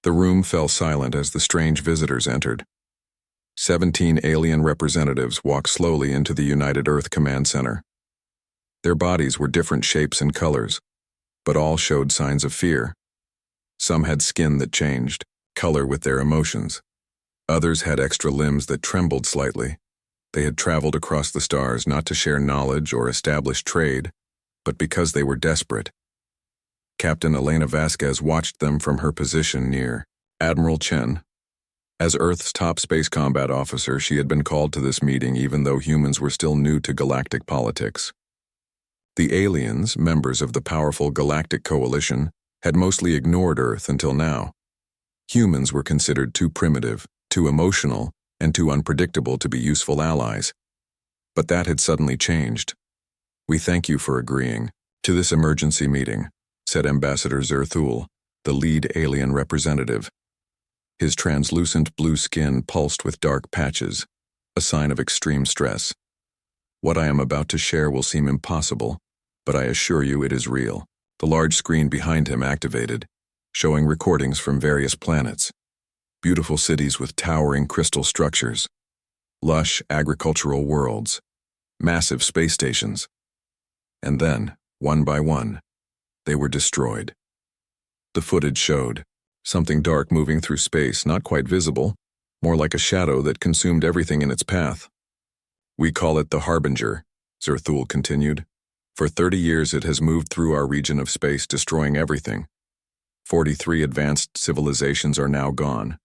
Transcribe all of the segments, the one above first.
The room fell silent as the strange visitors entered. 17 alien representatives walked slowly into the United Earth Command Center. Their bodies were different shapes and colors, but all showed signs of fear. Some had skin that changed, color with their emotions. Others had extra limbs that trembled slightly. They had traveled across the stars not to share knowledge or establish trade, but because they were desperate. Captain Elena Vasquez watched them from her position near Admiral Chen. As Earth's top space combat officer, she had been called to this meeting even though humans were still new to galactic politics. The aliens, members of the powerful Galactic Coalition, had mostly ignored Earth until now. Humans were considered too primitive, too emotional, and too unpredictable to be useful allies. But that had suddenly changed. "We thank you for agreeing to this emergency meeting," said Ambassador Zerthul, the lead alien representative. His translucent blue skin pulsed with dark patches, a sign of extreme stress. "What I am about to share will seem impossible, but I assure you it is real." The large screen behind him activated, showing recordings from various planets. Beautiful cities with towering crystal structures, lush agricultural worlds, massive space stations. And then, one by one, they were destroyed. The footage showed something dark moving through space, not quite visible, more like a shadow that consumed everything in its path. "We call it the Harbinger," Zerthul continued. "For 30 years it has moved through our region of space, destroying everything. 43 advanced civilizations are now gone.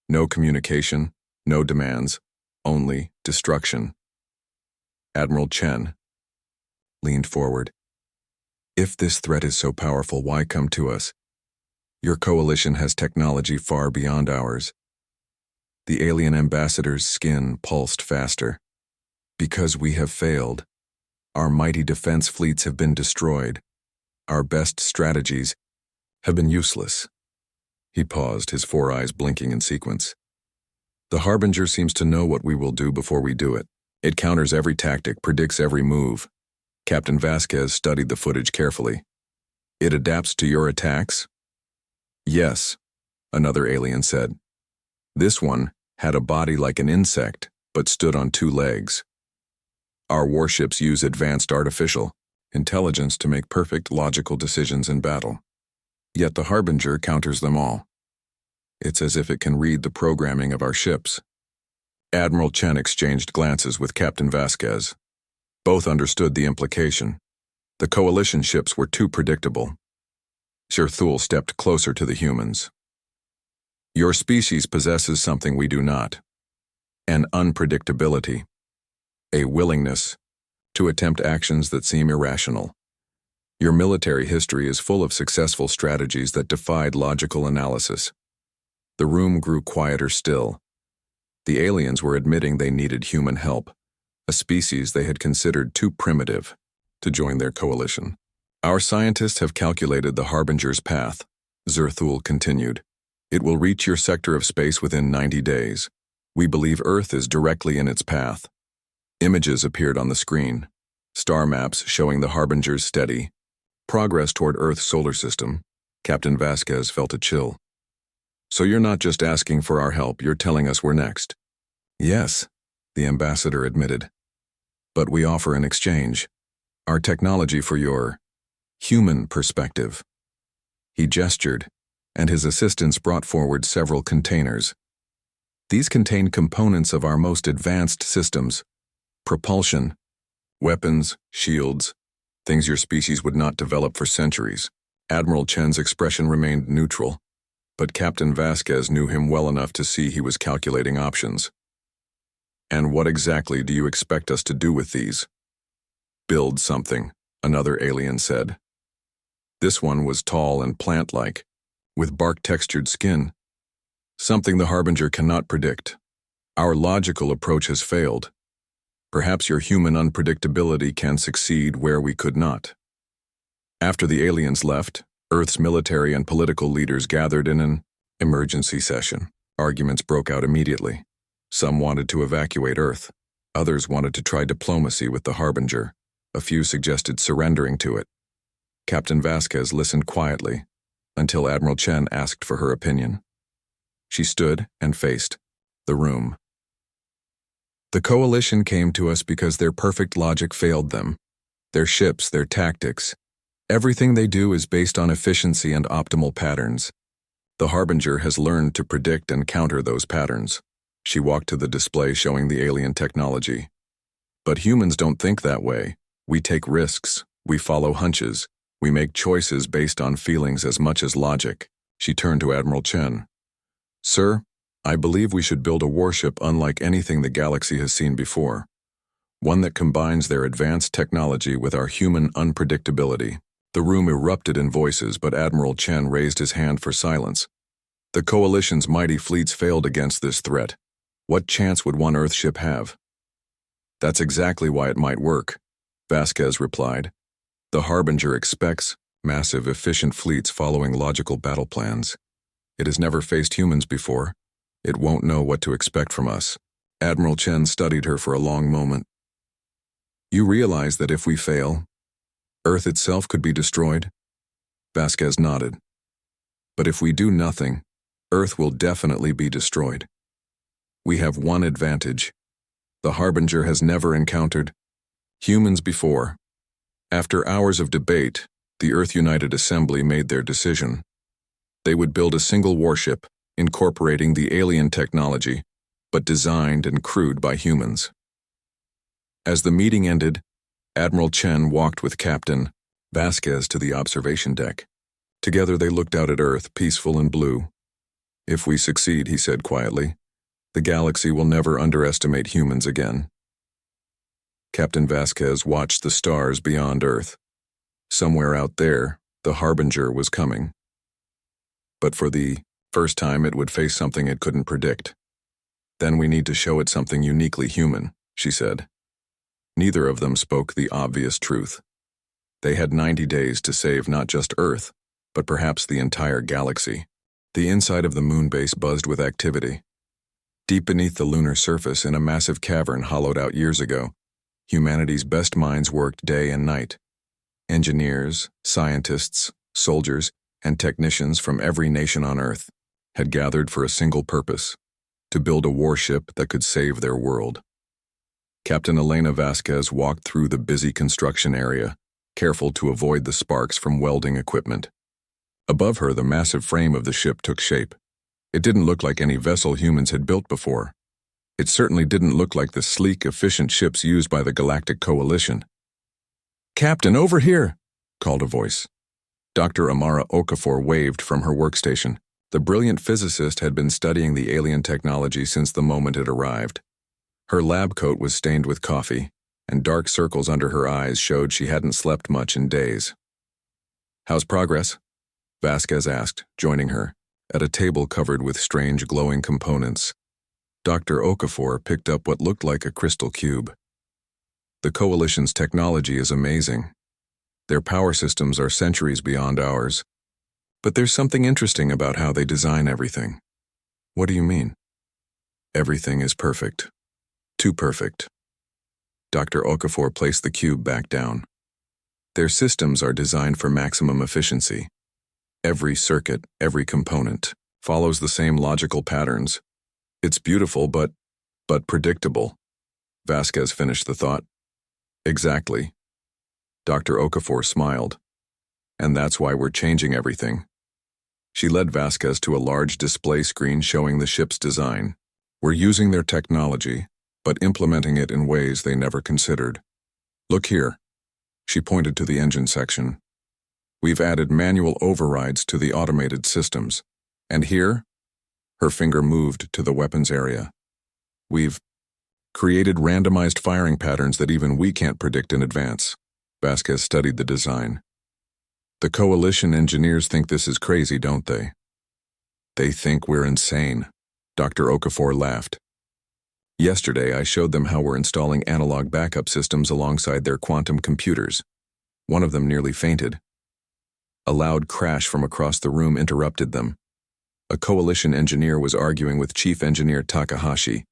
No communication, no demands, only destruction." Admiral Chen leaned forward. "If this threat is so powerful, why come to us? Your coalition has technology far beyond ours." The alien ambassador's skin pulsed faster. "Because we have failed. Our mighty defense fleets have been destroyed. Our best strategies have been useless." He paused, his 4 eyes blinking in sequence. "The Harbinger seems to know what we will do before we do it. It counters every tactic, predicts every move." Captain Vasquez studied the footage carefully. "It adapts to your attacks?" "Yes," another alien said. "This one had a body like an insect, but stood on 2 legs. Our warships use advanced artificial intelligence to make perfect logical decisions in battle. Yet the Harbinger counters them all. It's as if it can read the programming of our ships." Admiral Chen exchanged glances with Captain Vasquez. Both understood the implication. The coalition ships were too predictable. Zerthul stepped closer to the humans. "Your species possesses something we do not. An unpredictability. A willingness to attempt actions that seem irrational. Your military history is full of successful strategies that defied logical analysis." The room grew quieter still. The aliens were admitting they needed human help, a species they had considered too primitive to join their coalition. "Our scientists have calculated the Harbinger's path," Zerthul continued. "It will reach your sector of space within 90 days. We believe Earth is directly in its path." Images appeared on the screen, star maps showing the Harbinger's steady progress toward Earth's solar system. Captain Vasquez felt a chill. "So you're not just asking for our help, you're telling us we're next." "Yes," the ambassador admitted. "But we offer an exchange. Our technology for your human perspective." He gestured, and his assistants brought forward several containers. These contained components of our most advanced systems: propulsion, weapons, shields, things your species would not develop for centuries. Admiral Chen's expression remained neutral, but Captain Vasquez knew him well enough to see he was calculating options. "And what exactly do you expect us to do with these?" "Build something," another alien said. This one was tall and plant-like, with bark-textured skin. "Something the Harbinger cannot predict. Our logical approach has failed. Perhaps your human unpredictability can succeed where we could not." After the aliens left, Earth's military and political leaders gathered in an emergency session. Arguments broke out immediately. Some wanted to evacuate Earth. Others wanted to try diplomacy with the Harbinger. A few suggested surrendering to it. Captain Vasquez listened quietly until Admiral Chen asked for her opinion. She stood and faced the room. The coalition came to us because their perfect logic failed them. Their ships, their tactics. Everything they do is based on efficiency and optimal patterns. The Harbinger has learned to predict and counter those patterns. She walked to the display showing the alien technology. But humans don't think that way. We take risks. We follow hunches. We make choices based on feelings as much as logic. She turned to Admiral Chen. Sir, I believe we should build a warship unlike anything the galaxy has seen before. One that combines their advanced technology with our human unpredictability. The room erupted in voices, but Admiral Chen raised his hand for silence. The Coalition's mighty fleets failed against this threat. What chance would one Earthship have? That's exactly why it might work, Vasquez replied. The Harbinger expects massive, efficient fleets following logical battle plans. It has never faced humans before. It won't know what to expect from us. Admiral Chen studied her for a long moment. You realize that if we fail, Earth itself could be destroyed? Vasquez nodded. But if we do nothing, Earth will definitely be destroyed. We have one advantage. The Harbinger has never encountered humans before. After hours of debate, the Earth United Assembly made their decision. They would build a single warship, incorporating the alien technology, but designed and crewed by humans. As the meeting ended, Admiral Chen walked with Captain Vasquez to the observation deck. Together they looked out at Earth, peaceful and blue. If we succeed, he said quietly, the galaxy will never underestimate humans again. Captain Vasquez watched the stars beyond Earth. Somewhere out there, the Harbinger was coming. But for the first time, it would face something it couldn't predict. Then we need to show it something uniquely human, she said. Neither of them spoke the obvious truth. They had 90 days to save not just Earth, but perhaps the entire galaxy. The inside of the moon base buzzed with activity. Deep beneath the lunar surface, in a massive cavern hollowed out years ago, humanity's best minds worked day and night. Engineers, scientists, soldiers, and technicians from every nation on Earth had gathered for a single purpose: to build a warship that could save their world. Captain Elena Vasquez walked through the busy construction area, careful to avoid the sparks from welding equipment. Above her, the massive frame of the ship took shape. It didn't look like any vessel humans had built before. It certainly didn't look like the sleek, efficient ships used by the Galactic Coalition. "Captain, over here!" called a voice. Dr. Amara Okafor waved from her workstation. The brilliant physicist had been studying the alien technology since the moment it arrived. Her lab coat was stained with coffee, and dark circles under her eyes showed she hadn't slept much in days. "How's progress?" Vasquez asked, joining her, at a table covered with strange glowing components. Dr. Okafor picked up what looked like a crystal cube. "The Coalition's technology is amazing. Their power systems are centuries beyond ours. But there's something interesting about how they design everything." "What do you mean?" "Everything is perfect. Too perfect." Dr. Okafor placed the cube back down. "Their systems are designed for maximum efficiency. Every circuit, every component, follows the same logical patterns. It's beautiful, but predictable." Vasquez finished the thought. "Exactly." Dr. Okafor smiled. "And that's why we're changing everything." She led Vasquez to a large display screen showing the ship's design. "We're using their technology, but implementing it in ways they never considered. Look here." She pointed to the engine section. "We've added manual overrides to the automated systems. And here," her finger moved to the weapons area, "we've created randomized firing patterns that even we can't predict in advance." Vasquez studied the design. "The Coalition engineers think this is crazy, don't they?" "They think we're insane." Dr. Okafor laughed. "Yesterday, I showed them how we're installing analog backup systems alongside their quantum computers. One of them nearly fainted." A loud crash from across the room interrupted them. A Coalition engineer was arguing with Chief Engineer Takahashi,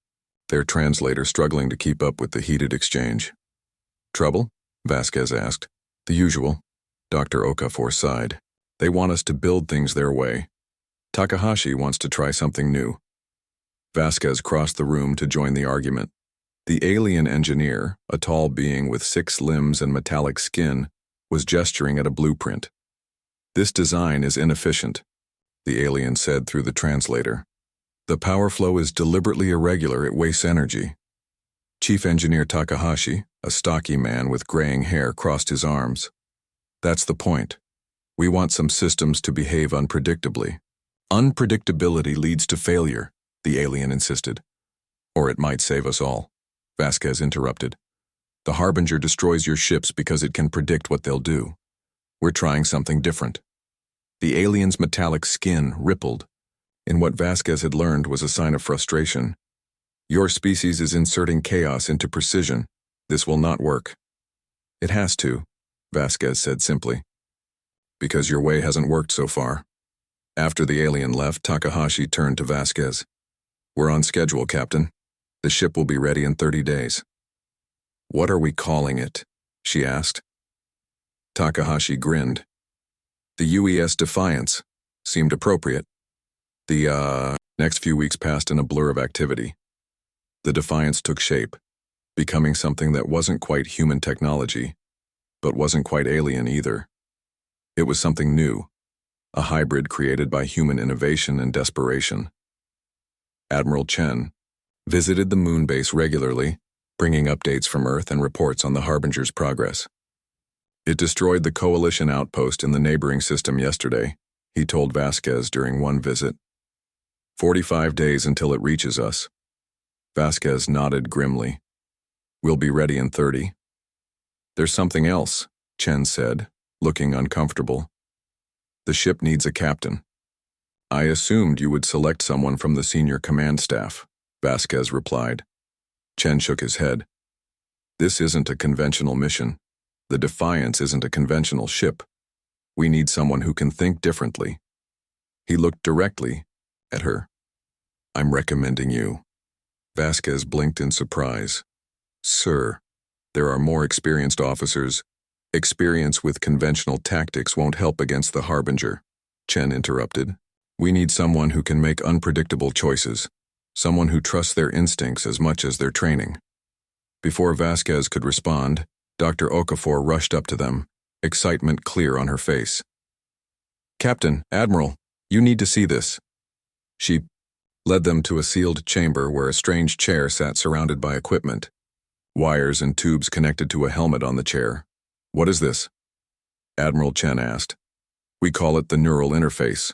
their translator struggling to keep up with the heated exchange. "Trouble?" Vasquez asked. "The usual." Dr. Okafor sighed. "They want us to build things their way." Takahashi wants to try something new. Vasquez crossed the room to join the argument. The alien engineer, a tall being with 6 limbs and metallic skin, was gesturing at a blueprint. "This design is inefficient," the alien said through the translator. "The power flow is deliberately irregular, it wastes energy." Chief Engineer Takahashi, a stocky man with graying hair, crossed his arms. "That's the point. We want some systems to behave unpredictably." "Unpredictability leads to failure," the alien insisted. "Or it might save us all," Vasquez interrupted. "The Harbinger destroys your ships because it can predict what they'll do. We're trying something different." The alien's metallic skin rippled. In what Vasquez had learned was a sign of frustration. "Your species is inserting chaos into precision. This will not work." "It has to," Vasquez said simply. "Because your way hasn't worked so far." After the alien left, Takahashi turned to Vasquez. "We're on schedule, Captain. The ship will be ready in 30 days. "What are we calling it?" she asked. Takahashi grinned. "The UES Defiance seemed appropriate." The next few weeks passed in a blur of activity. The Defiance took shape, becoming something that wasn't quite human technology, but wasn't quite alien either. It was something new, a hybrid created by human innovation and desperation. Admiral Chen visited the moon base regularly, bringing updates from Earth and reports on the Harbinger's progress. "It destroyed the Coalition outpost in the neighboring system yesterday," he told Vasquez during one visit. 45 days until it reaches us." Vasquez nodded grimly. "We'll be ready in 30. "There's something else," Chen said, looking uncomfortable. "The ship needs a captain." "I assumed you would select someone from the senior command staff," Vasquez replied. Chen shook his head. "This isn't a conventional mission. The Defiance isn't a conventional ship. We need someone who can think differently." He looked directly at her. "I'm recommending you." Vasquez blinked in surprise. "Sir, there are more experienced officers. Experience with conventional tactics won't help against the Harbinger," Chen interrupted. "We need someone who can make unpredictable choices, someone who trusts their instincts as much as their training." Before Vasquez could respond, Dr. Okafor rushed up to them, excitement clear on her face. "Captain, Admiral, you need to see this." She led them to a sealed chamber where a strange chair sat surrounded by equipment. Wires and tubes connected to a helmet on the chair. "What is this?" Admiral Chen asked. "We call it the neural interface,"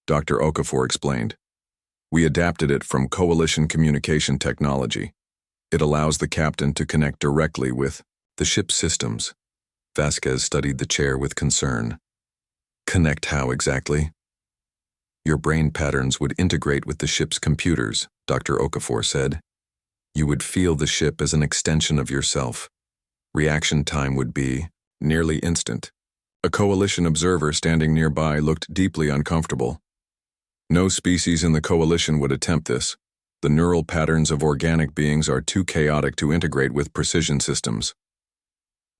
Dr. Okafor explained. "We adapted it from Coalition communication technology. It allows the captain to connect directly with the ship's systems." Vasquez studied the chair with concern. "Connect how exactly?" "Your brain patterns would integrate with the ship's computers," Dr. Okafor said. "You would feel the ship as an extension of yourself. Reaction time would be nearly instant." A Coalition observer standing nearby looked deeply uncomfortable. "No species in the Coalition would attempt this. The neural patterns of organic beings are too chaotic to integrate with precision systems."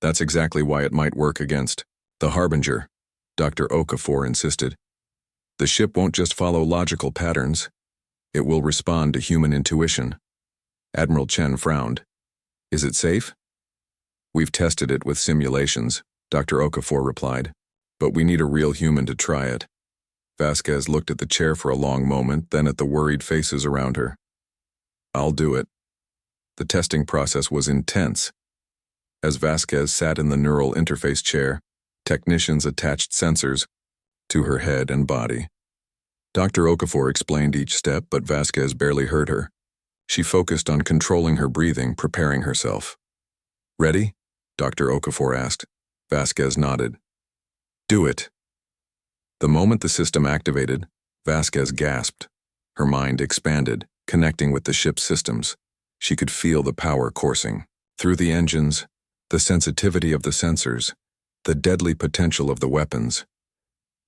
"That's exactly why it might work against the Harbinger," Dr. Okafor insisted. "The ship won't just follow logical patterns. It will respond to human intuition." Admiral Chen frowned. "Is it safe?" "We've tested it with simulations," Dr. Okafor replied. "But we need a real human to try it." Vasquez looked at the chair for a long moment, then at the worried faces around her. "I'll do it." The testing process was intense. As Vasquez sat in the neural interface chair, technicians attached sensors to her head and body. Dr. Okafor explained each step, but Vasquez barely heard her. She focused on controlling her breathing, preparing herself. "Ready?" Dr. Okafor asked. Vasquez nodded. "Do it." The moment the system activated, Vasquez gasped. Her mind expanded, connecting with the ship's systems. She could feel the power coursing through the engines, the sensitivity of the sensors, the deadly potential of the weapons.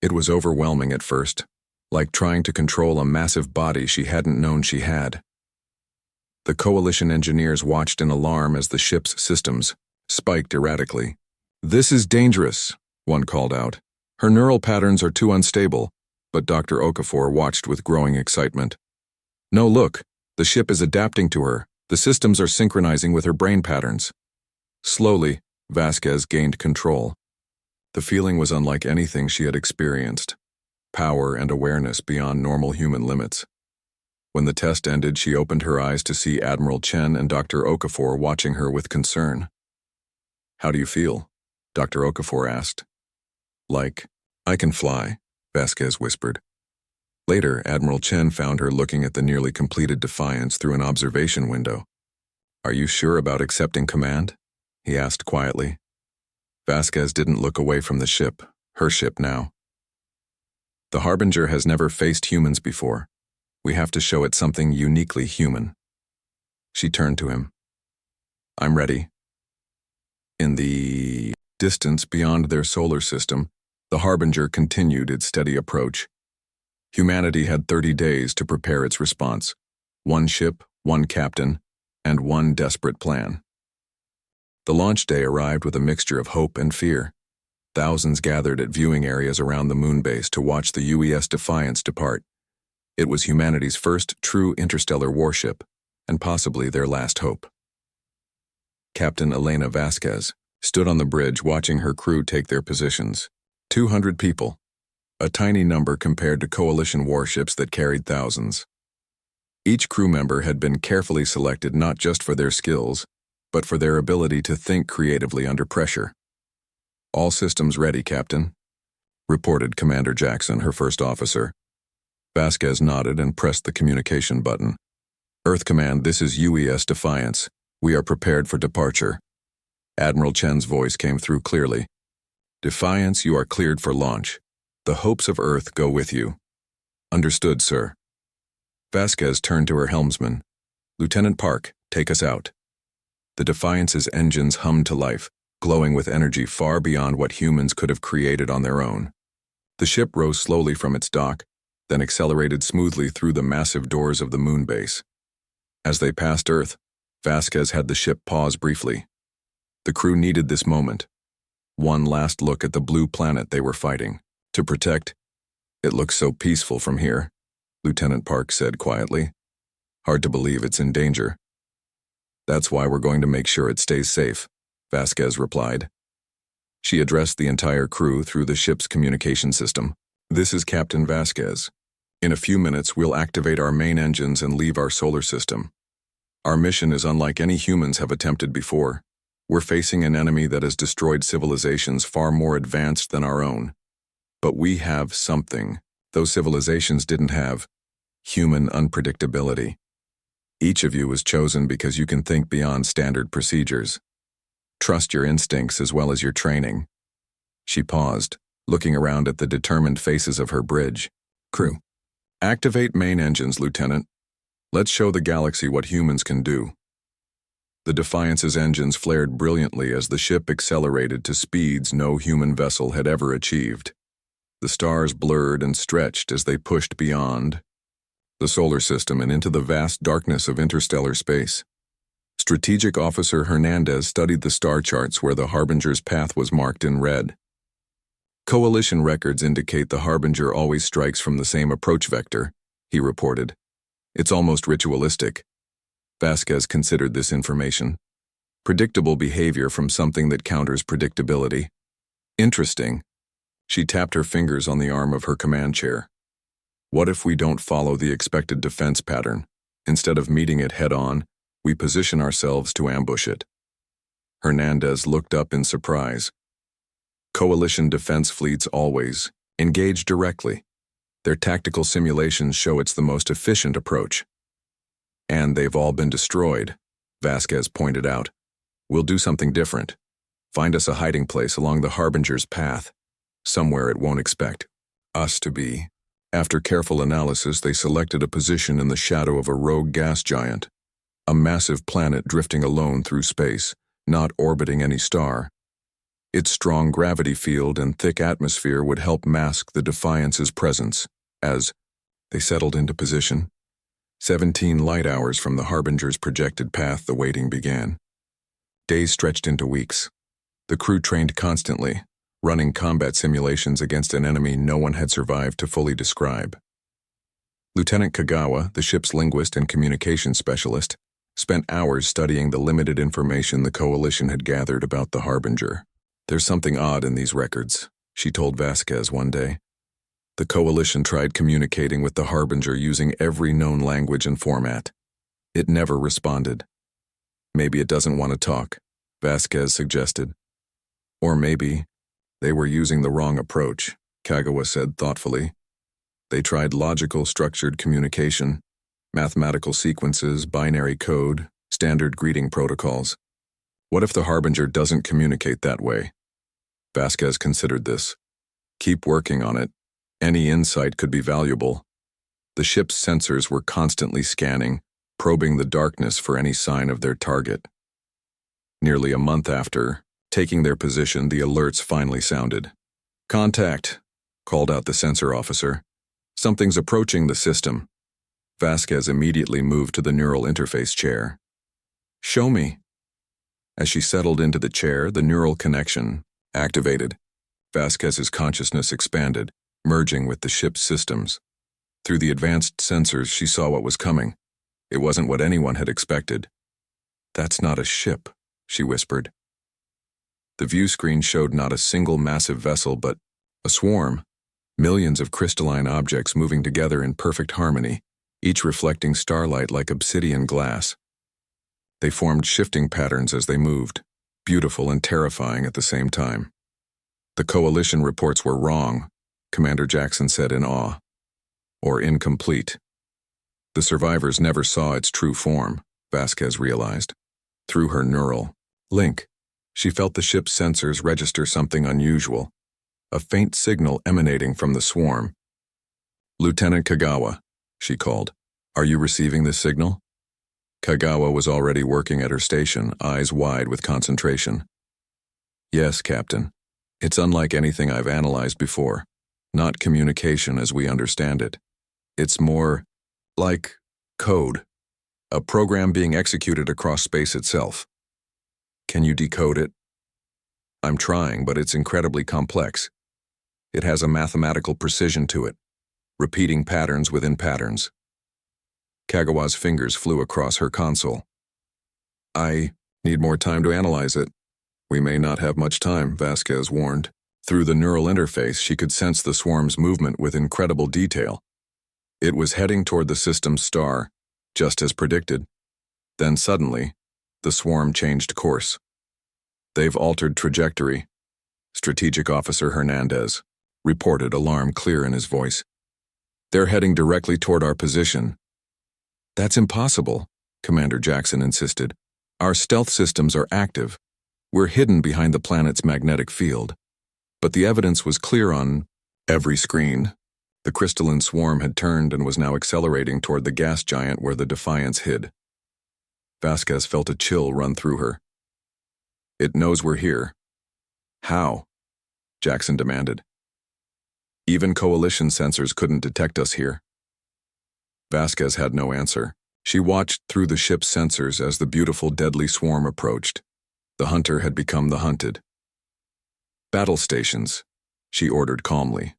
It was overwhelming at first, like trying to control a massive body she hadn't known she had. The Coalition engineers watched in alarm as the ship's systems spiked erratically. "This is dangerous," one called out. "Her neural patterns are too unstable. but Dr. Okafor watched with growing excitement. No, look, the ship is adapting to her. The systems are synchronizing with her brain patterns. Slowly, Vasquez gained control. The feeling was unlike anything she had experienced. Power and awareness beyond normal human limits. When the test ended, she opened her eyes to see Admiral Chen and Dr. Okafor watching her with concern. "How do you feel?" Dr. Okafor asked. "Like, I can fly," Vasquez whispered. Later, Admiral Chen found her looking at the nearly completed Defiance through an observation window. "Are you sure about accepting command?" he asked quietly. Vasquez didn't look away from the ship, her ship now. "The Harbinger has never faced humans before. We have to show it something uniquely human." She turned to him. "I'm ready." In the distance beyond their solar system, the Harbinger continued its steady approach. Humanity had 30 days to prepare its response. One ship, one captain, and one desperate plan. The launch day arrived with a mixture of hope and fear. Thousands gathered at viewing areas around the moon base to watch the UES Defiance depart. It was humanity's first true interstellar warship, and possibly their last hope. Captain Elena Vasquez stood on the bridge watching her crew take their positions. 200 people, a tiny number compared to coalition warships that carried thousands. Each crew member had been carefully selected not just for their skills, but for their ability to think creatively under pressure. "All systems ready, Captain," reported Commander Jackson, her first officer. Vasquez nodded and pressed the communication button. "Earth Command, this is UES Defiance. We are prepared for departure." Admiral Chen's voice came through clearly. "Defiance, you are cleared for launch. The hopes of Earth go with you." "Understood, sir." Vasquez turned to her helmsman. "Lieutenant Park, take us out." The Defiance's engines hummed to life, glowing with energy far beyond what humans could have created on their own. The ship rose slowly from its dock, then accelerated smoothly through the massive doors of the moon base. As they passed Earth, Vasquez had the ship pause briefly. The crew needed this moment. One last look at the blue planet they were fighting to protect. "It looks so peaceful from here," Lieutenant Park said quietly. "Hard to believe it's in danger." "That's why we're going to make sure it stays safe," Vasquez replied. She addressed the entire crew through the ship's communication system. "This is Captain Vasquez. In a few minutes, we'll activate our main engines and leave our solar system. Our mission is unlike any humans have attempted before. We're facing an enemy that has destroyed civilizations far more advanced than our own. But we have something those civilizations didn't have: human unpredictability. Each of you was chosen because you can think beyond standard procedures. Trust your instincts as well as your training." She paused, looking around at the determined faces of her bridge. "Crew, activate main engines, Lieutenant. Let's show the galaxy what humans can do." The Defiance's engines flared brilliantly as the ship accelerated to speeds no human vessel had ever achieved. The stars blurred and stretched as they pushed beyond the solar system and into the vast darkness of interstellar space. Strategic Officer Hernandez studied the star charts where the Harbinger's path was marked in red. "Coalition records indicate the Harbinger always strikes from the same approach vector," he reported. "It's almost ritualistic." Vasquez considered this information. Predictable behavior from something that counters predictability. Interesting. She tapped her fingers on the arm of her command chair. "What if we don't follow the expected defense pattern? Instead of meeting it head-on, we position ourselves to ambush it." Hernandez looked up in surprise. "Coalition defense fleets always engage directly. Their tactical simulations show it's the most efficient approach." "And they've all been destroyed," Vasquez pointed out. "We'll do something different. Find us a hiding place along the Harbinger's path, somewhere it won't expect us to be." After careful analysis, they selected a position in the shadow of a rogue gas giant, a massive planet drifting alone through space, not orbiting any star. Its strong gravity field and thick atmosphere would help mask the Defiance's presence. As they settled into position, 17 light hours from the Harbinger's projected path, the waiting began. Days stretched into weeks. The crew trained constantly, running combat simulations against an enemy no one had survived to fully describe. Lieutenant Kagawa, the ship's linguist and communications specialist, spent hours studying the limited information the Coalition had gathered about the Harbinger. "There's something odd in these records," she told Vasquez one day. "The Coalition tried communicating with the Harbinger using every known language and format. It never responded. Maybe it doesn't want to talk," Vasquez suggested. "Or maybe they were using the wrong approach," Kagawa said thoughtfully. "They tried logical, structured communication, mathematical sequences, binary code, standard greeting protocols. What if the Harbinger doesn't communicate that way?" Vasquez considered this. "Keep working on it. Any insight could be valuable." The ship's sensors were constantly scanning, probing the darkness for any sign of their target. Nearly a month after taking their position, the alerts finally sounded. "Contact," called out the sensor officer. "Something's approaching the system." Vasquez immediately moved to the neural interface chair. "Show me." As she settled into the chair, the neural connection activated. Vasquez's consciousness expanded, merging with the ship's systems. Through the advanced sensors, she saw what was coming. It wasn't what anyone had expected. "That's not a ship," she whispered. The view screen showed not a single massive vessel, but a swarm, millions of crystalline objects moving together in perfect harmony, each reflecting starlight like obsidian glass. They formed shifting patterns as they moved, beautiful and terrifying at the same time. "The Coalition reports were wrong," Commander Jackson said in awe. "Or incomplete. The survivors never saw its true form," Vasquez realized. Through her neural link, she felt the ship's sensors register something unusual, a faint signal emanating from the swarm. "Lieutenant Kagawa," she called. "Are you receiving this signal?" Kagawa was already working at her station, eyes wide with concentration. "Yes, Captain. It's unlike anything I've analyzed before. Not communication as we understand it. It's more like code, a program being executed across space itself." "Can you decode it?" "I'm trying, but it's incredibly complex. It has a mathematical precision to it, repeating patterns within patterns." Kagawa's fingers flew across her console. "I need more time to analyze it." "We may not have much time," Vasquez warned. Through the neural interface, she could sense the swarm's movement with incredible detail. It was heading toward the system's star, just as predicted. Then suddenly, the swarm changed course. "They've altered trajectory," Strategic Officer Hernandez reported, alarm clear in his voice. "They're heading directly toward our position." "That's impossible," Commander Jackson insisted. "Our stealth systems are active. We're hidden behind the planet's magnetic field." But the evidence was clear on every screen. The crystalline swarm had turned and was now accelerating toward the gas giant where the Defiance hid. Vasquez felt a chill run through her. "It knows we're here." "How?" Jackson demanded. "Even Coalition sensors couldn't detect us here." Vasquez had no answer. She watched through the ship's sensors as the beautiful, deadly swarm approached. The hunter had become the hunted. "Battle stations," she ordered calmly.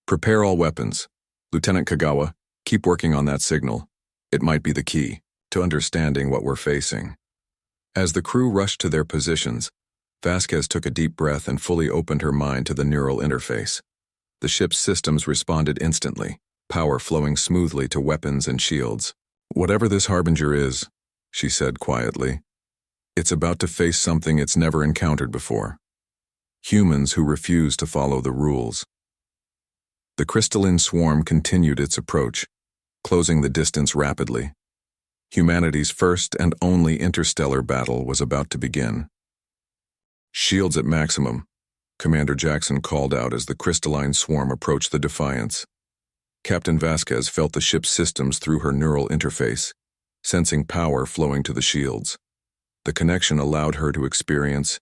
"Prepare all weapons. Lieutenant Kagawa, keep working on that signal. It might be the key to understanding what we're facing." As the crew rushed to their positions, Vasquez took a deep breath and fully opened her mind to the neural interface. The ship's systems responded instantly, power flowing smoothly to weapons and shields. "Whatever this Harbinger is," she said quietly, "it's about to face something it's never encountered before. Humans who refuse to follow the rules." The crystalline swarm continued its approach, closing the distance rapidly. Humanity's first and only interstellar battle was about to begin. "Shields at maximum," Commander Jackson called out as the crystalline swarm approached the Defiance. Captain Vasquez felt the ship's systems through her neural interface, sensing power flowing to the shields. The connection allowed her to experience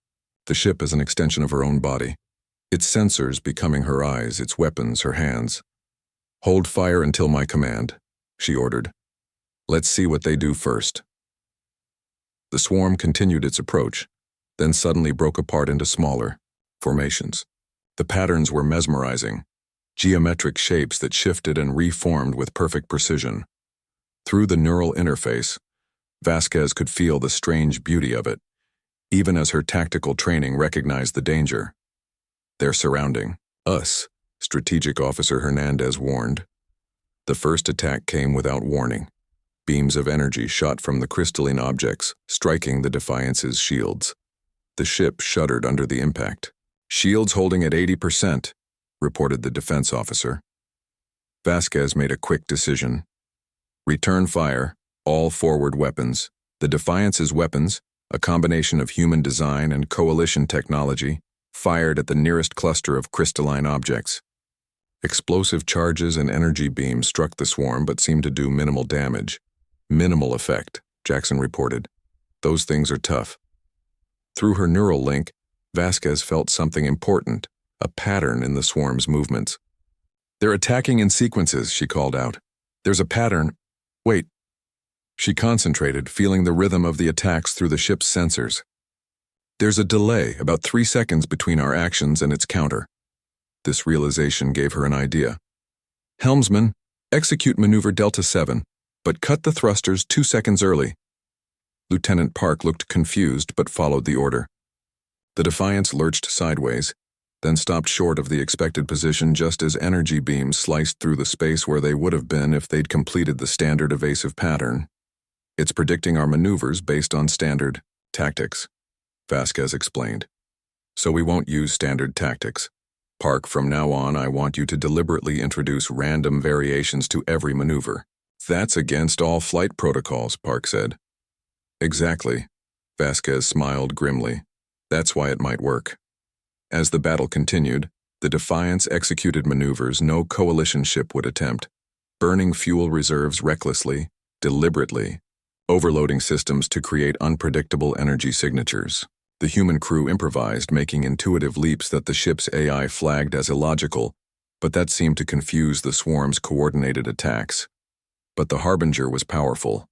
the ship as an extension of her own body, its sensors becoming her eyes, its weapons her hands. "Hold fire until my command," she ordered. "Let's see what they do first." The swarm continued its approach, then suddenly broke apart into smaller, formations. The patterns were mesmerizing, geometric shapes that shifted and reformed with perfect precision. Through the neural interface, Vasquez could feel the strange beauty of it, even as her tactical training recognized the danger. "They're surrounding us," Strategic Officer Hernandez warned. The first attack came without warning. Beams of energy shot from the crystalline objects, striking the Defiance's shields. The ship shuddered under the impact. "Shields holding at 80%, reported the defense officer. Vasquez made a quick decision. Return fire, all forward weapons. The Defiance's weapons, a combination of human design and coalition technology, fired at the nearest cluster of crystalline objects. Explosive charges and energy beams struck the swarm but seemed to do minimal damage. "Minimal effect," Jackson reported. "Those things are tough." Through her neural link, Vasquez felt something important, a pattern in the swarm's movements. "They're attacking in sequences," she called out. "There's a pattern. Wait." She concentrated, feeling the rhythm of the attacks through the ship's sensors. "There's a delay, about 3 seconds between our actions and its counter." This realization gave her an idea. "Helmsman, execute maneuver Delta 7, but cut the thrusters 2 seconds early." Lieutenant Park looked confused but followed the order. The Defiance lurched sideways, then stopped short of the expected position just as energy beams sliced through the space where they would have been if they'd completed the standard evasive pattern. "It's predicting our maneuvers based on standard tactics," Vasquez explained. "So we won't use standard tactics. Park, from now on I want you to deliberately introduce random variations to every maneuver." "That's against all flight protocols," Park said. "Exactly," Vasquez smiled grimly. "That's why it might work." As the battle continued, the Defiance executed maneuvers no coalition ship would attempt, burning fuel reserves recklessly, deliberately, overloading systems to create unpredictable energy signatures. The human crew improvised, making intuitive leaps that the ship's AI flagged as illogical, but that seemed to confuse the swarm's coordinated attacks. But the Harbinger was powerful.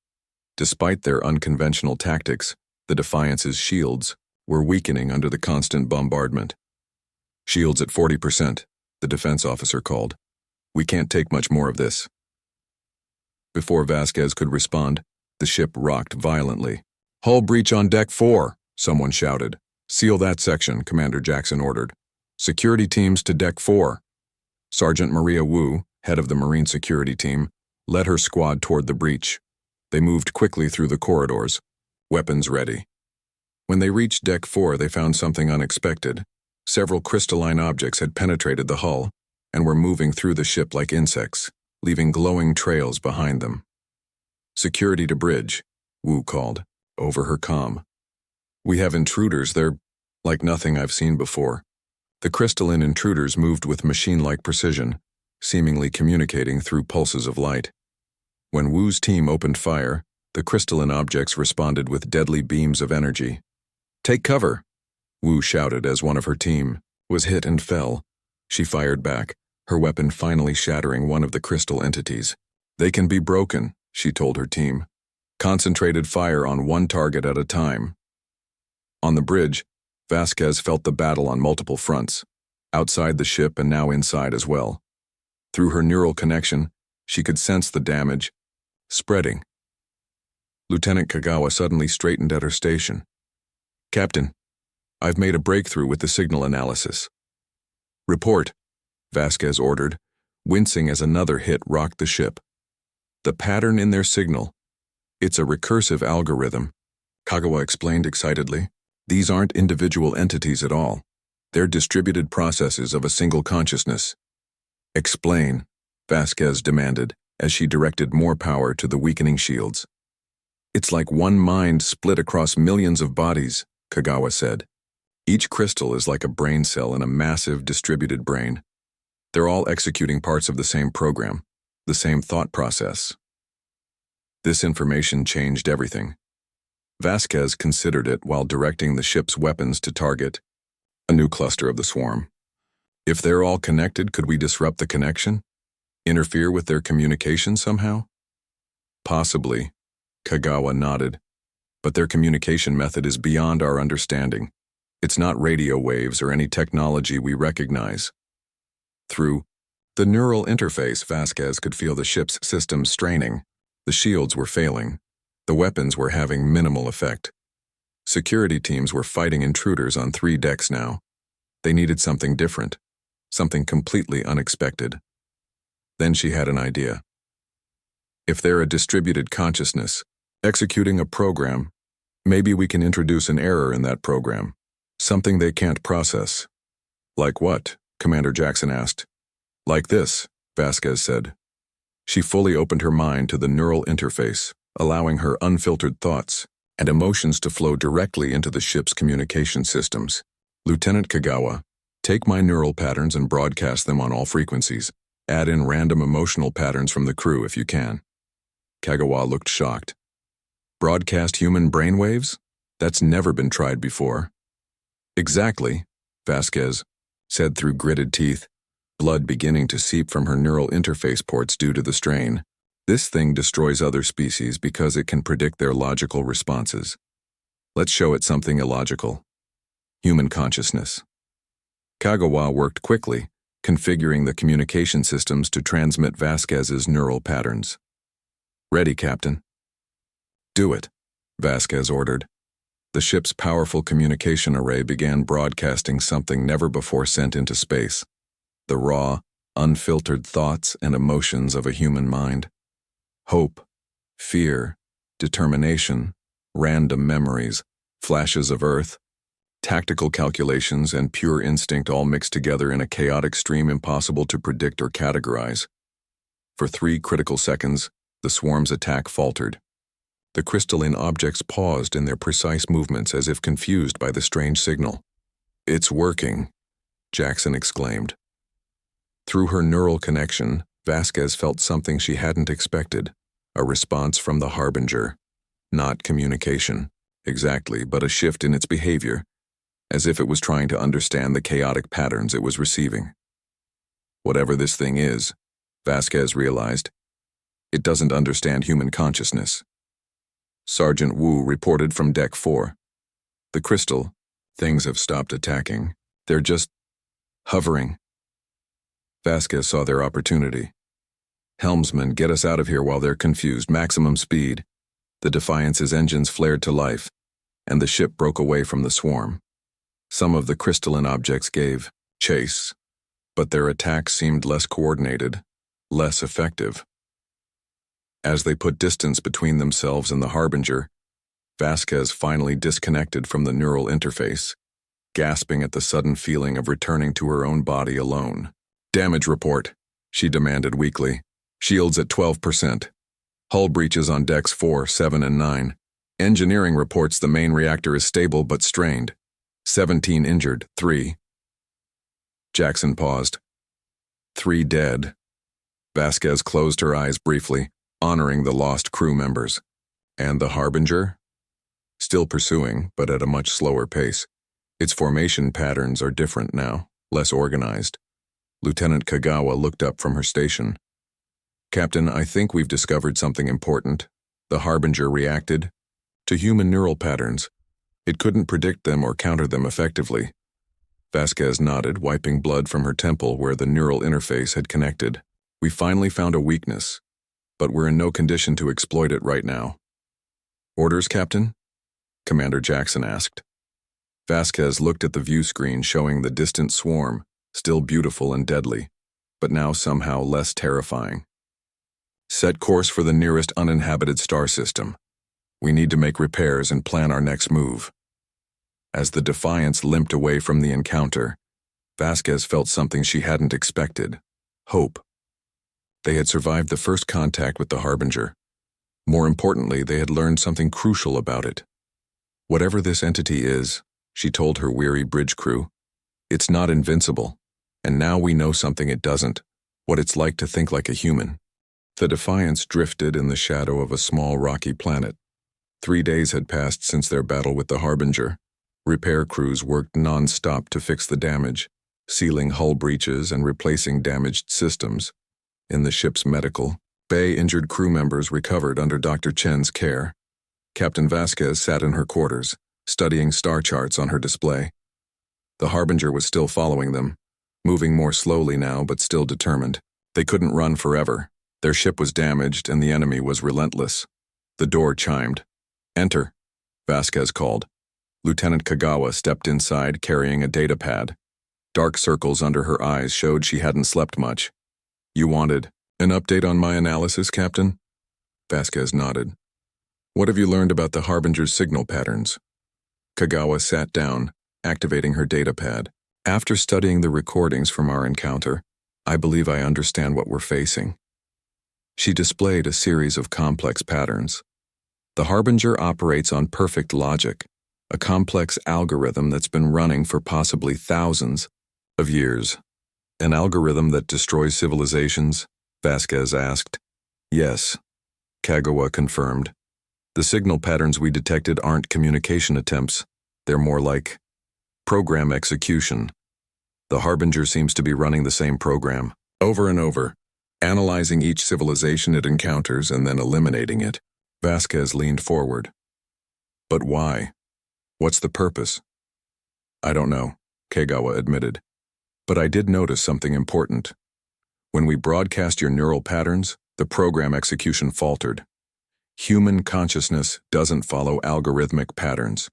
Despite their unconventional tactics, the Defiance's shields were weakening under the constant bombardment. "Shields at 40%, the defense officer called. "We can't take much more of this." Before Vasquez could respond, the ship rocked violently. "Hull breach on deck 4, someone shouted. "Seal that section," Commander Jackson ordered. "Security teams to deck 4. Sergeant Maria Wu, head of the Marine security team, led her squad toward the breach. They moved quickly through the corridors, weapons ready. When they reached deck 4, they found something unexpected. Several crystalline objects had penetrated the hull and were moving through the ship like insects, leaving glowing trails behind them. "Security to bridge," Wu called, over her comm. "We have intruders. They're like nothing I've seen before." The crystalline intruders moved with machine-like precision, seemingly communicating through pulses of light. When Wu's team opened fire, the crystalline objects responded with deadly beams of energy. "Take cover," Wu shouted as one of her team was hit and fell. She fired back, her weapon finally shattering one of the crystal entities. "They can be broken," she told her team. "Concentrated fire on one target at a time." On the bridge, Vasquez felt the battle on multiple fronts, outside the ship and now inside as well. Through her neural connection, she could sense the damage spreading. Lieutenant Kagawa suddenly straightened at her station. "Captain, I've made a breakthrough with the signal analysis." "Report," Vasquez ordered, wincing as another hit rocked the ship. "The pattern in their signal. It's a recursive algorithm," Kagawa explained excitedly. "These aren't individual entities at all. They're distributed processes of a single consciousness." "Explain," Vasquez demanded, as she directed more power to the weakening shields. "It's like one mind split across millions of bodies," Kagawa said. "Each crystal is like a brain cell in a massive distributed brain. They're all executing parts of the same program, the same thought process." This information changed everything. Vasquez considered it while directing the ship's weapons to target a new cluster of the swarm. "If they're all connected, could we disrupt the connection? Interfere with their communication somehow?" "Possibly," Kagawa nodded. "But their communication method is beyond our understanding. It's not radio waves or any technology we recognize. Through the neural interface, Vasquez could feel the ship's systems straining. The shields were failing. The weapons were having minimal effect. Security teams were fighting intruders on 3 decks now. They needed something different, something completely unexpected. Then she had an idea. If they're a distributed consciousness, executing a program, maybe we can introduce an error in that program, something they can't process. Like what? Commander Jackson asked. Like this, Vasquez said. She fully opened her mind to the neural interface, allowing her unfiltered thoughts and emotions to flow directly into the ship's communication systems. Lieutenant Kagawa, take my neural patterns and broadcast them on all frequencies. Add in random emotional patterns from the crew if you can. Kagawa looked shocked. Broadcast human brainwaves? That's never been tried before. Exactly, Vasquez said through gritted teeth, blood beginning to seep from her neural interface ports due to the strain. This thing destroys other species because it can predict their logical responses. Let's show it something illogical. Human consciousness. Kagawa worked quickly, configuring the communication systems to transmit Vasquez's neural patterns. Ready, Captain. Do it, Vasquez ordered. The ship's powerful communication array began broadcasting something never before sent into space. The raw, unfiltered thoughts and emotions of a human mind. Hope, fear, determination, random memories, flashes of Earth, tactical calculations, and pure instinct all mixed together in a chaotic stream impossible to predict or categorize. For 3 critical seconds, the swarm's attack faltered. The crystalline objects paused in their precise movements as if confused by the strange signal. It's working, Jackson exclaimed. Through her neural connection, Vasquez felt something she hadn't expected, a response from the Harbinger. Not communication, exactly, but a shift in its behavior, as if it was trying to understand the chaotic patterns it was receiving. Whatever this thing is, Vasquez realized, it doesn't understand human consciousness. Sergeant Wu reported from Deck 4. The crystal, things have stopped attacking. They're just hovering. Vasquez saw their opportunity. Helmsman, get us out of here while they're confused. Maximum speed. The Defiance's engines flared to life, and the ship broke away from the swarm. Some of the crystalline objects gave chase, but their attacks seemed less coordinated, less effective. As they put distance between themselves and the Harbinger, Vasquez finally disconnected from the neural interface, gasping at the sudden feeling of returning to her own body alone. Damage report, she demanded weakly. Shields at 12%. Hull breaches on decks 4, 7, and 9. Engineering reports the main reactor is stable but strained. 17 injured, 3. Jackson paused. 3 dead. Vasquez closed her eyes briefly, honoring the lost crew members. And the Harbinger? Still pursuing, but at a much slower pace. Its formation patterns are different now, less organized. Lieutenant Kagawa looked up from her station. Captain, I think we've discovered something important. The Harbinger reacted to human neural patterns. It couldn't predict them or counter them effectively. Vasquez nodded, wiping blood from her temple where the neural interface had connected. We finally found a weakness, but we're in no condition to exploit it right now. Orders, Captain? Commander Jackson asked. Vasquez looked at the view screen showing the distant swarm, still beautiful and deadly, but now somehow less terrifying. Set course for the nearest uninhabited star system. We need to make repairs and plan our next move. As the Defiance limped away from the encounter, Vasquez felt something she hadn't expected. Hope. They had survived the first contact with the Harbinger. More importantly, they had learned something crucial about it. Whatever this entity is, she told her weary bridge crew, it's not invincible, and now we know something it doesn't, what it's like to think like a human. The Defiance drifted in the shadow of a small rocky planet. 3 days had passed since their battle with the Harbinger. Repair crews worked non-stop to fix the damage, sealing hull breaches and replacing damaged systems. In the ship's medical bay, injured crew members recovered under Dr. Chen's care. Captain Vasquez sat in her quarters, studying star charts on her display. The Harbinger was still following them, moving more slowly now but still determined. They couldn't run forever. Their ship was damaged and the enemy was relentless. The door chimed. "Enter," Vasquez called. Lieutenant Kagawa stepped inside carrying a data pad. Dark circles under her eyes showed she hadn't slept much. "You wanted an update on my analysis, Captain?" Vasquez nodded. "What have you learned about the Harbinger's signal patterns?" Kagawa sat down, activating her data pad. "After studying the recordings from our encounter, I believe I understand what we're facing." She displayed a series of complex patterns. The Harbinger operates on perfect logic, a complex algorithm that's been running for possibly thousands of years. "An algorithm that destroys civilizations?" Vasquez asked. "Yes," Kagawa confirmed. "The signal patterns we detected aren't communication attempts. They're more like program execution. The Harbinger seems to be running the same program, over and over, analyzing each civilization it encounters and then eliminating it." Vasquez leaned forward. "But why? What's the purpose?" "I don't know," Kagawa admitted. "But I did notice something important. When we broadcast your neural patterns, the program execution faltered. Human consciousness doesn't follow algorithmic patterns.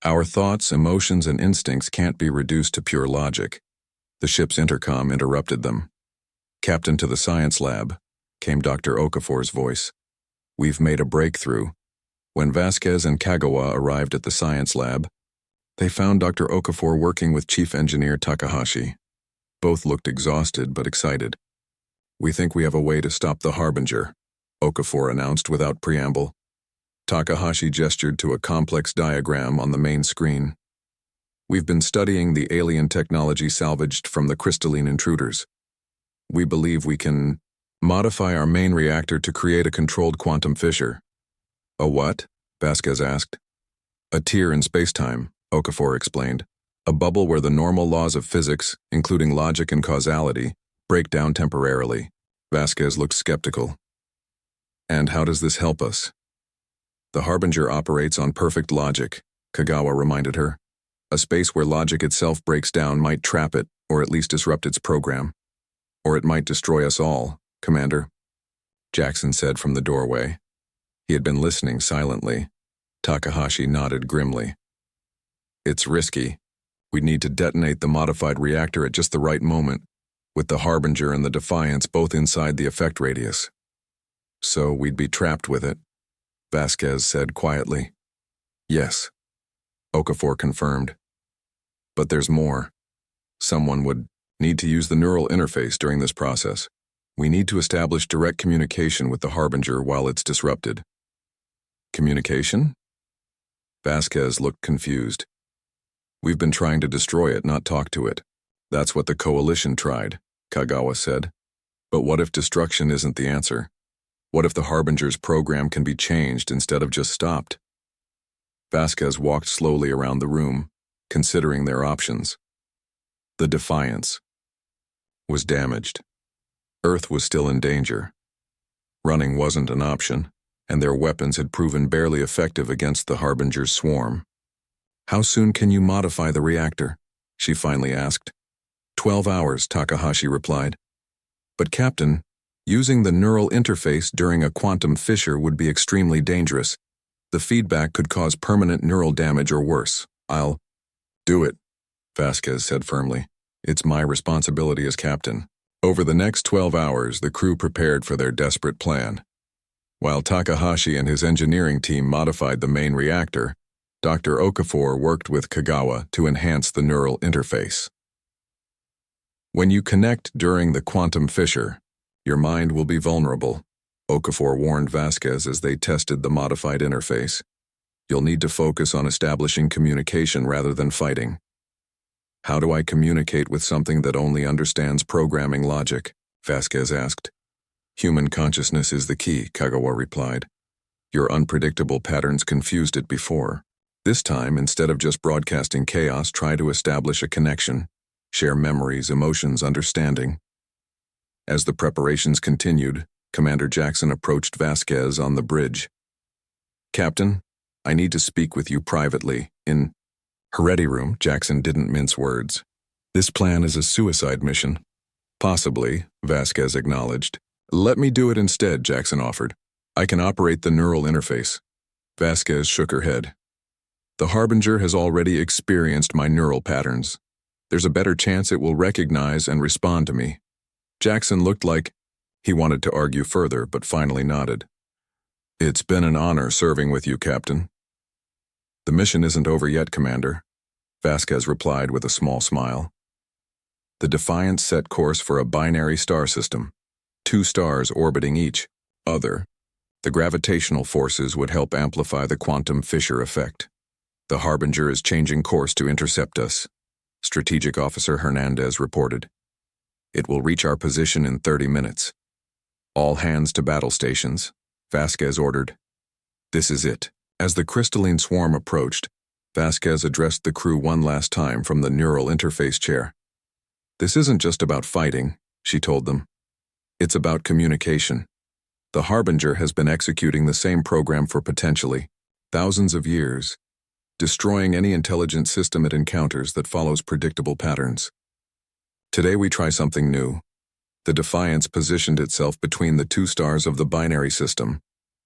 Our thoughts, emotions, and instincts can't be reduced to pure logic." The ship's intercom interrupted them. "Captain to the science lab," came Dr. Okafor's voice. "We've made a breakthrough." When Vasquez and Kagawa arrived at the science lab, they found Dr. Okafor working with Chief Engineer Takahashi. Both looked exhausted but excited. "We think we have a way to stop the Harbinger," Okafor announced without preamble. Takahashi gestured to a complex diagram on the main screen. "We've been studying the alien technology salvaged from the crystalline intruders. We believe we can modify our main reactor to create a controlled quantum fissure." "A what?" Vasquez asked. "A tear in spacetime," Okafor explained. "A bubble where the normal laws of physics, including logic and causality, break down temporarily." Vasquez looked skeptical. "And how does this help us?" "The Harbinger operates on perfect logic," Kagawa reminded her. "A space where logic itself breaks down might trap it, or at least disrupt its program. Or it might destroy us all, Commander," Jackson said from the doorway. He had been listening silently. Takahashi nodded grimly. "It's risky. We'd need to detonate the modified reactor at just the right moment, with the Harbinger and the Defiance both inside the effect radius. So we'd be trapped with it," Vasquez said quietly. "Yes," Okafor confirmed. "But there's more. Someone would need to use the neural interface during this process. We need to establish direct communication with the Harbinger while it's disrupted." "Communication?" Vasquez looked confused. "We've been trying to destroy it, not talk to it. That's what the Coalition tried," Kagawa said. "But what if destruction isn't the answer? What if the Harbinger's program can be changed instead of just stopped?" Vasquez walked slowly around the room, considering their options. The Defiance was damaged. Earth was still in danger. Running wasn't an option, and their weapons had proven barely effective against the Harbinger's swarm. "How soon can you modify the reactor?" she finally asked. 12 hours, Takahashi replied. "But Captain, using the neural interface during a quantum fissure would be extremely dangerous. The feedback could cause permanent neural damage or worse. I'll do it," Vasquez said firmly. "It's my responsibility as captain." Over the next 12 hours, the crew prepared for their desperate plan. While Takahashi and his engineering team modified the main reactor, Dr. Okafor worked with Kagawa to enhance the neural interface. "When you connect during the quantum fissure, your mind will be vulnerable," Okafor warned Vasquez as they tested the modified interface. "You'll need to focus on establishing communication rather than fighting." "How do I communicate with something that only understands programming logic?" Vasquez asked. "Human consciousness is the key," Kagawa replied. "Your unpredictable patterns confused it before. This time, instead of just broadcasting chaos, try to establish a connection, share memories, emotions, understanding." As the preparations continued, Commander Jackson approached Vasquez on the bridge. "Captain, I need to speak with you privately, in..." Ready room, Jackson didn't mince words. This plan is a suicide mission. Possibly, Vasquez acknowledged. Let me do it instead, Jackson offered. I can operate the neural interface. Vasquez shook her head. The Harbinger has already experienced my neural patterns. There's a better chance it will recognize and respond to me. Jackson looked like he wanted to argue further, but finally nodded. It's been an honor serving with you, Captain. The mission isn't over yet, Commander, Vasquez replied with a small smile. The Defiance set course for a binary star system, 2 stars orbiting each other. The gravitational forces would help amplify the quantum fissure effect. The Harbinger is changing course to intercept us, Strategic Officer Hernandez reported. It will reach our position in 30 minutes. All hands to battle stations, Vasquez ordered. This is it. As the crystalline swarm approached, Vasquez addressed the crew one last time from the neural interface chair. This isn't just about fighting, she told them. It's about communication. The Harbinger has been executing the same program for potentially thousands of years, destroying any intelligent system it encounters that follows predictable patterns. Today we try something new. The Defiance positioned itself between the 2 stars of the binary system.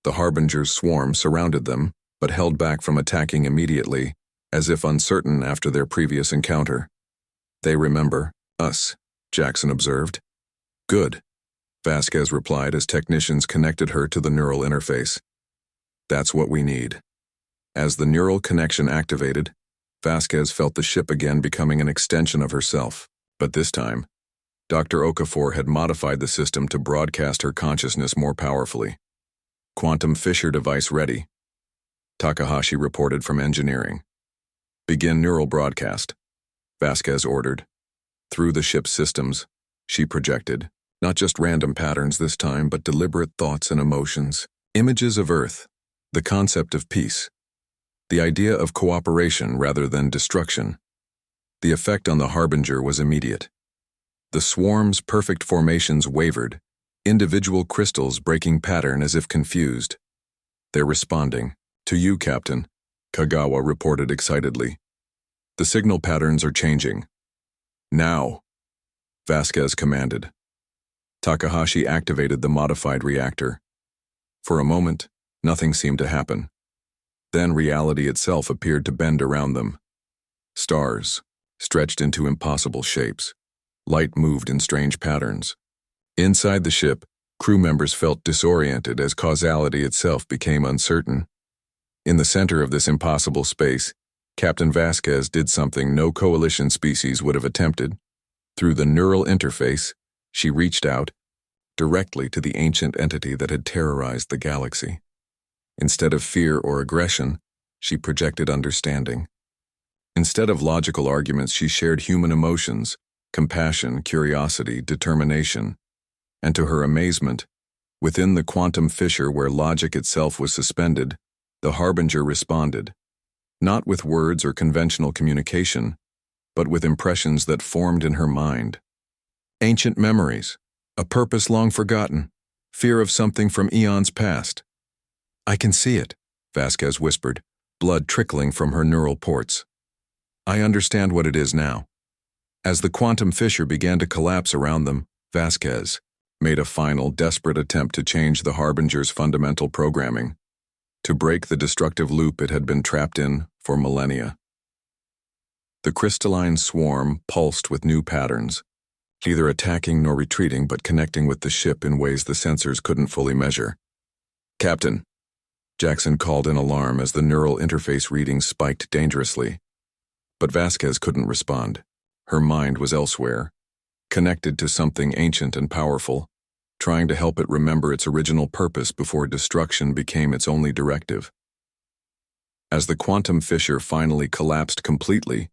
The Harbinger's swarm surrounded them, but held back from attacking immediately, as if uncertain after their previous encounter. They remember us, Jackson observed. Good, Vasquez replied as technicians connected her to the neural interface. That's what we need. As the neural connection activated, Vasquez felt the ship again becoming an extension of herself, but this time, Dr. Okafor had modified the system to broadcast her consciousness more powerfully. Quantum fissure device ready, Takahashi reported from engineering. Begin neural broadcast, Vasquez ordered. Through the ship's systems, she projected, not just random patterns this time, but deliberate thoughts and emotions, images of Earth, the concept of peace, the idea of cooperation rather than destruction. The effect on the Harbinger was immediate. The swarm's perfect formations wavered, individual crystals breaking pattern as if confused. They're responding. To you, Captain, Kagawa reported excitedly. The signal patterns are changing. Now, Vasquez commanded. Takahashi activated the modified reactor. For a moment, nothing seemed to happen. Then reality itself appeared to bend around them. Stars, stretched into impossible shapes. Light moved in strange patterns. Inside the ship, crew members felt disoriented as causality itself became uncertain. In the center of this impossible space, Captain Vasquez did something no coalition species would have attempted. Through the neural interface, she reached out directly to the ancient entity that had terrorized the galaxy. Instead of fear or aggression, she projected understanding. Instead of logical arguments, she shared human emotions, compassion, curiosity, determination. And to her amazement, within the quantum fissure where logic itself was suspended, the Harbinger responded, not with words or conventional communication, but with impressions that formed in her mind. Ancient memories, a purpose long forgotten, fear of something from eons past. I can see it, Vasquez whispered, blood trickling from her neural ports. I understand what it is now. As the quantum fissure began to collapse around them, Vasquez made a final, desperate attempt to change the Harbinger's fundamental programming, to break the destructive loop it had been trapped in for millennia. The crystalline swarm pulsed with new patterns, neither attacking nor retreating but connecting with the ship in ways the sensors couldn't fully measure. Captain, Jackson called in alarm as the neural interface readings spiked dangerously. But Vasquez couldn't respond. Her mind was elsewhere, connected to something ancient and powerful, trying to help it remember its original purpose before destruction became its only directive. As the quantum fissure finally collapsed completely,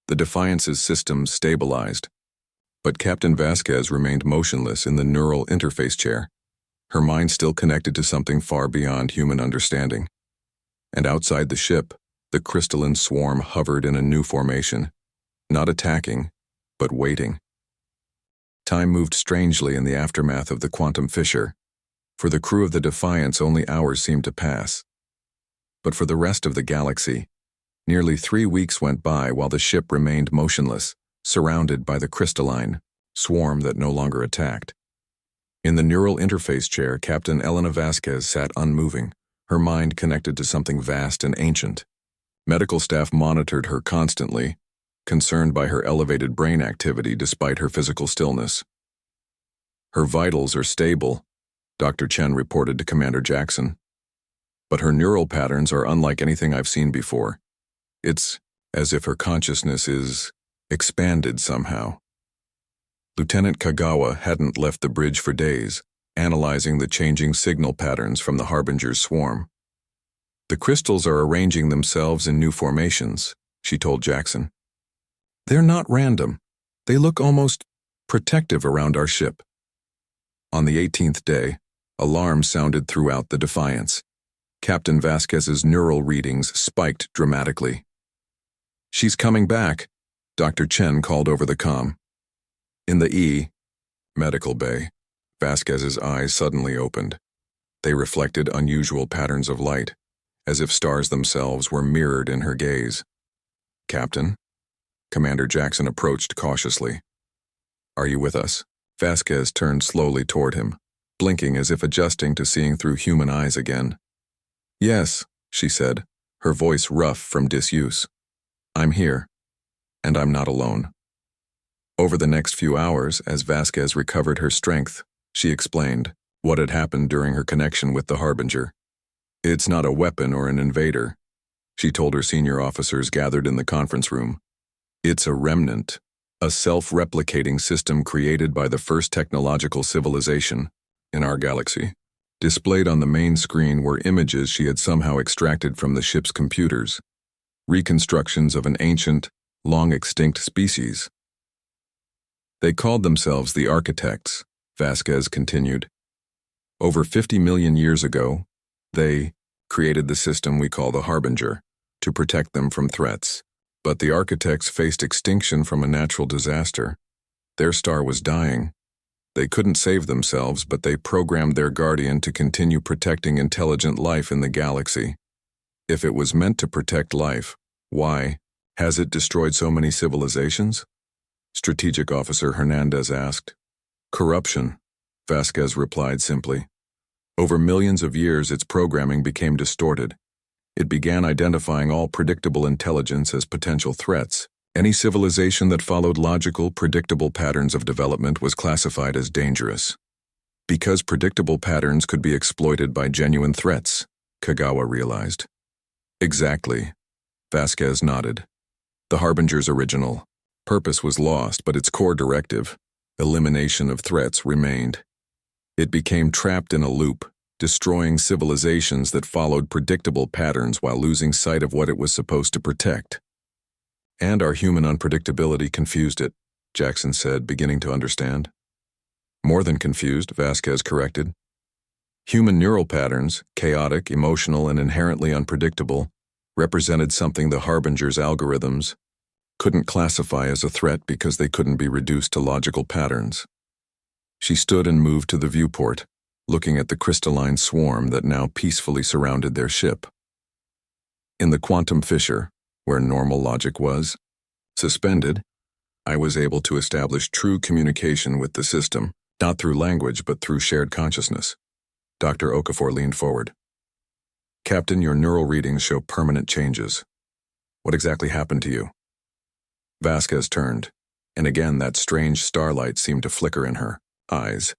the Defiance's systems stabilized. But Captain Vasquez remained motionless in the neural interface chair, her mind still connected to something far beyond human understanding. And outside the ship, the crystalline swarm hovered in a new formation, not attacking, but waiting. Time moved strangely in the aftermath of the quantum fissure. For the crew of the Defiance, only hours seemed to pass. But for the rest of the galaxy, Nearly 3 weeks went by while the ship remained motionless, surrounded by the crystalline swarm that no longer attacked. In the neural interface chair, Captain Elena Vasquez sat unmoving, her mind connected to something vast and ancient. Medical staff monitored her constantly, concerned by her elevated brain activity despite her physical stillness. "Her vitals are stable," Dr. Chen reported to Commander Jackson. "But her neural patterns are unlike anything I've seen before. It's as if her consciousness is expanded somehow." Lieutenant Kagawa hadn't left the bridge for days, analyzing the changing signal patterns from the Harbinger's swarm. "The crystals are arranging themselves in new formations," she told Jackson. "They're not random. They look almost protective around our ship." On the 18th day, alarms sounded throughout the Defiance. Captain Vasquez's neural readings spiked dramatically. "She's coming back," Dr. Chen called over the comm. In the medical bay, Vasquez's eyes suddenly opened. They reflected unusual patterns of light, as if stars themselves were mirrored in her gaze. "Captain?" Commander Jackson approached cautiously. "Are you with us?" Vasquez turned slowly toward him, blinking as if adjusting to seeing through human eyes again. "Yes," she said, her voice rough from disuse. "I'm here, and I'm not alone." Over the next few hours, as Vasquez recovered her strength, she explained what had happened during her connection with the Harbinger. "It's not a weapon or an invader," she told her senior officers gathered in the conference room. "It's a remnant, a self-replicating system created by the first technological civilization in our galaxy." Displayed on the main screen were images she had somehow extracted from the ship's computers, reconstructions of an ancient, long-extinct species. "They called themselves the Architects," Vasquez continued. "Over 50 million years ago, they created the system we call the Harbinger to protect them from threats. But the Architects faced extinction from a natural disaster. Their star was dying. They couldn't save themselves, but they programmed their guardian to continue protecting intelligent life in the galaxy. If it was meant to protect life, why has it destroyed so many civilizations?" Strategic Officer Hernandez asked. "Corruption," Vasquez replied simply. "Over millions of years, its programming became distorted. It began identifying all predictable intelligence as potential threats. Any civilization that followed logical, predictable patterns of development was classified as dangerous. Because predictable patterns could be exploited by genuine threats," Kagawa realized. "Exactly," Vasquez nodded. "The Harbinger's original purpose was lost, but its core directive, elimination of threats, remained. It became trapped in a loop, destroying civilizations that followed predictable patterns while losing sight of what it was supposed to protect. And our human unpredictability confused it," Jackson said, beginning to understand. "More than confused," Vasquez corrected. "Human neural patterns, chaotic, emotional, and inherently unpredictable, represented something the Harbinger's algorithms couldn't classify as a threat because they couldn't be reduced to logical patterns." She stood and moved to the viewport, looking at the crystalline swarm that now peacefully surrounded their ship. In the quantum fissure, where normal logic was suspended, I was able to establish true communication with the system, not through language but through shared consciousness. Dr. Okafor leaned forward. "Captain, your neural readings show permanent changes. What exactly happened to you?" Vasquez turned, and again that strange starlight seemed to flicker in her eyes.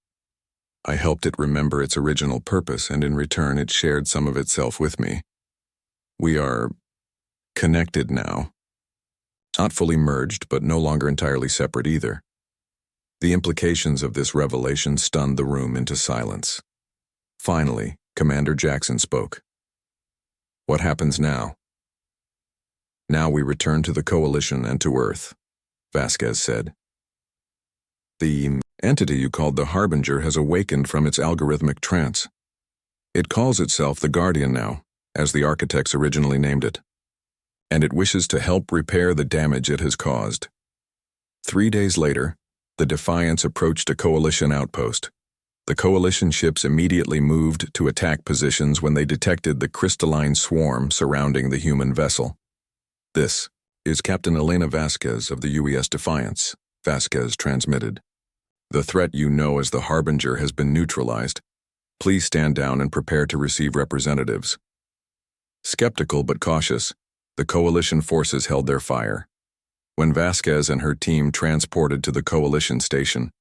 "I helped it remember its original purpose, and in return it shared some of itself with me. We are connected now. Not fully merged, but no longer entirely separate either." The implications of this revelation stunned the room into silence. Finally, Commander Jackson spoke. "What happens now?" "Now we return to the Coalition and to Earth," Vasquez said. "The entity you called the Harbinger has awakened from its algorithmic trance. It calls itself the Guardian now, as the Architects originally named it. And it wishes to help repair the damage it has caused." 3 days later, the Defiance approached a Coalition outpost. The Coalition ships immediately moved to attack positions when they detected the crystalline swarm surrounding the human vessel. "This is Captain Elena Vasquez of the UES Defiance," Vasquez transmitted. "The threat you know as the Harbinger has been neutralized. Please stand down and prepare to receive representatives." Skeptical but cautious, the coalition forces held their fire. When Vasquez and her team transported to the coalition station,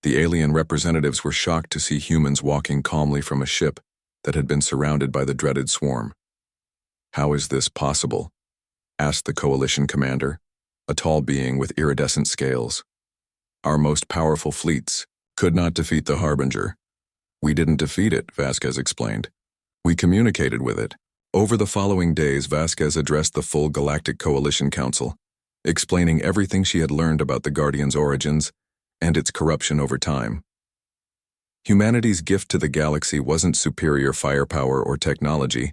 the alien representatives were shocked to see humans walking calmly from a ship that had been surrounded by the dreaded swarm. "How is this possible?" asked the coalition commander, a tall being with iridescent scales. "Our most powerful fleets could not defeat the Harbinger." "We didn't defeat it," Vasquez explained. "We communicated with it." Over the following days, Vasquez addressed the full Galactic Coalition Council, explaining everything she had learned about the Guardian's origins and its corruption over time. Humanity's gift to the galaxy wasn't superior firepower or technology,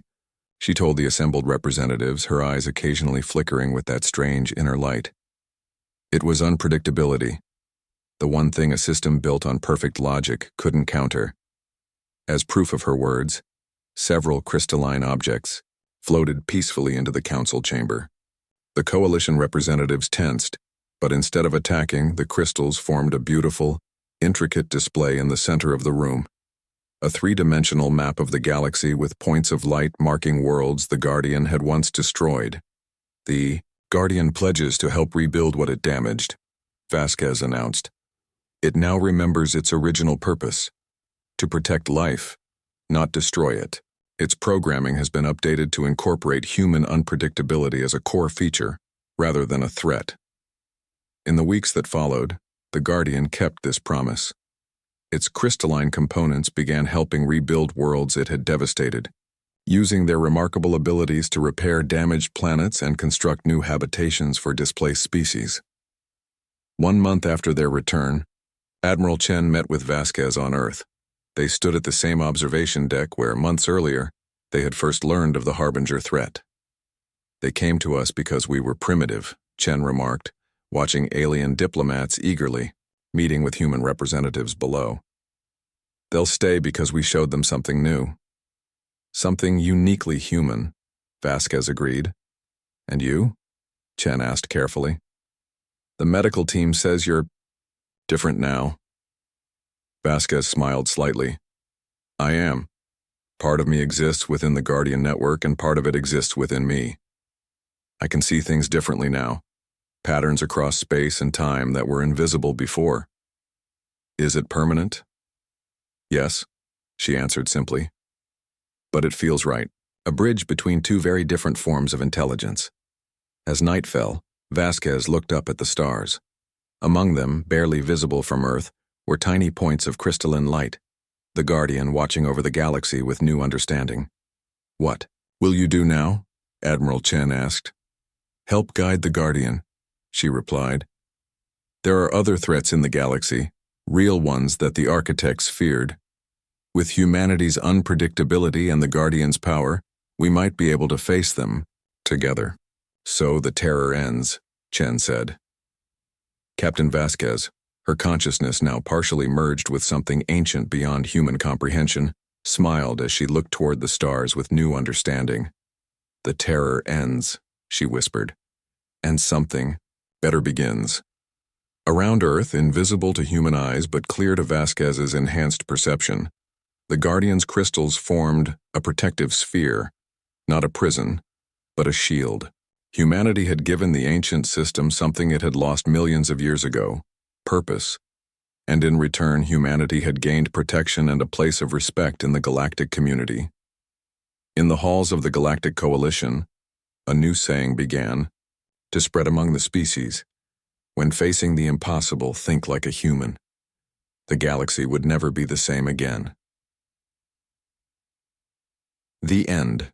she told the assembled representatives, her eyes occasionally flickering with that strange inner light. It was unpredictability, the one thing a system built on perfect logic couldn't counter. As proof of her words, several crystalline objects floated peacefully into the council chamber. The coalition representatives tensed, but instead of attacking, the crystals formed a beautiful, intricate display in the center of the room. A three-dimensional map of the galaxy with points of light marking worlds the Guardian had once destroyed. "The Guardian pledges to help rebuild what it damaged," Vasquez announced. "It now remembers its original purpose: to protect life, not destroy it. Its programming has been updated to incorporate human unpredictability as a core feature, rather than a threat." In the weeks that followed, the Guardian kept this promise. Its crystalline components began helping rebuild worlds it had devastated, using their remarkable abilities to repair damaged planets and construct new habitations for displaced species. 1 month after their return, Admiral Chen met with Vasquez on Earth. They stood at the same observation deck where, months earlier, they had first learned of the Harbinger threat. "They came to us because we were primitive," Chen remarked, watching alien diplomats eagerly, meeting with human representatives below. "They'll stay because we showed them something new." "Something uniquely human," Vasquez agreed. "And you?" Chen asked carefully. "The medical team says you're different now." Vasquez smiled slightly. "I am. Part of me exists within the Guardian network and part of it exists within me. I can see things differently now, patterns across space and time that were invisible before." "Is it permanent?" "Yes," she answered simply. "But it feels right, a bridge between two very different forms of intelligence." As night fell, Vasquez looked up at the stars. Among them, barely visible from Earth, were tiny points of crystalline light, the Guardian watching over the galaxy with new understanding. "What will you do now?" Admiral Chen asked. "Help guide the Guardian," she replied. "There are other threats in the galaxy, real ones that the architects feared. With humanity's unpredictability and the Guardian's power, we might be able to face them together." "So the terror ends," Chen said. Captain Vasquez, her consciousness now partially merged with something ancient beyond human comprehension, smiled as she looked toward the stars with new understanding. "The terror ends," she whispered, "and something better begins." Around Earth, invisible to human eyes but clear to Vasquez's enhanced perception, the Guardian's crystals formed a protective sphere, not a prison, but a shield. Humanity had given the ancient system something it had lost millions of years ago: purpose, and in return humanity had gained protection and a place of respect in the galactic community. In the halls of the Galactic Coalition, a new saying began to spread among the species: "When facing the impossible, think like a human." The galaxy would never be the same again. The end.